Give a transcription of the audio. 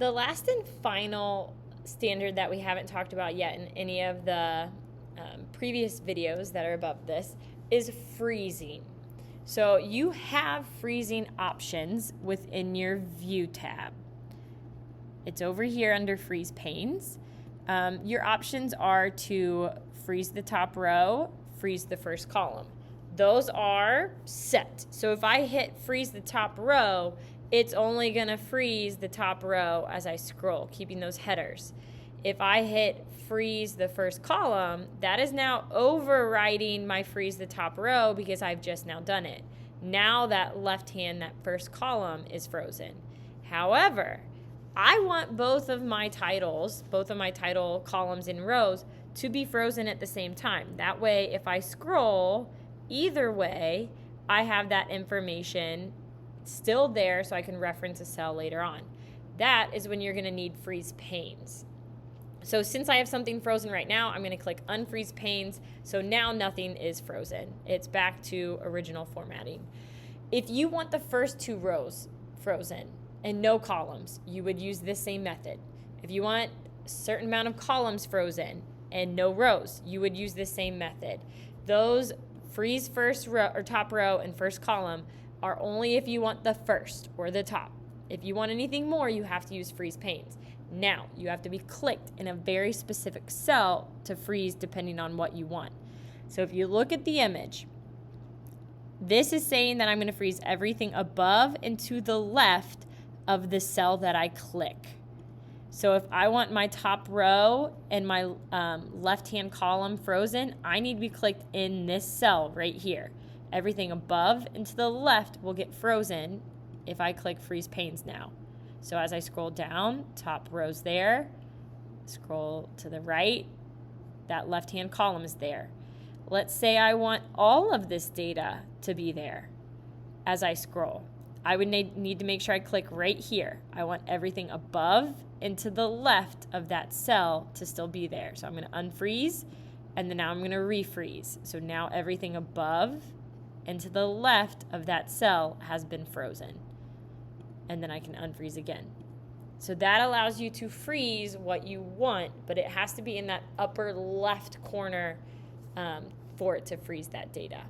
The last and final standard that we haven't talked about yet in any of the previous videos that are above this is freezing. So you have freezing options within your View tab. It's over here under Freeze Panes. Your options are to freeze the top row, freeze the first column. Those are set. So if I hit freeze the top row, it's only gonna freeze the top row as I scroll, keeping those headers. If I hit freeze the first column, that is now overriding my freeze the top row because I've just now done it. Now that left hand, that first column is frozen. However, I want both of my title columns and rows to be frozen at the same time. That way, if I scroll either way, I have that information still there so I can reference a cell later on. That is when you're going to need freeze panes. So since I have something frozen right now, I'm going to click unfreeze panes. So now nothing is frozen. It's back to original formatting. If you want the first two rows frozen and no columns, you would use this same method. If you want a certain amount of columns frozen and no rows, you would use this same method. Those freeze first row or top row and first column are only if you want the first or the top. If you want anything more, you have to use freeze panes. Now, you have to be clicked in a very specific cell to freeze depending on what you want. So if you look at the image, this is saying that I'm going to freeze everything above and to the left of the cell that I click. So if I want my top row and my left-hand column frozen, I need to be clicked in this cell right here. Everything above and to the left will get frozen if I click freeze panes now. So as I scroll down, top row's there, scroll to the right, that left-hand column is there. Let's say I want all of this data to be there as I scroll. I would need to make sure I click right here. I want everything above and to the left of that cell to still be there. So I'm going to unfreeze, and then now I'm going to refreeze. So now everything above and to the left of that cell has been frozen. And then I can unfreeze again. So that allows you to freeze what you want, but it has to be in that upper left corner for it to freeze that data.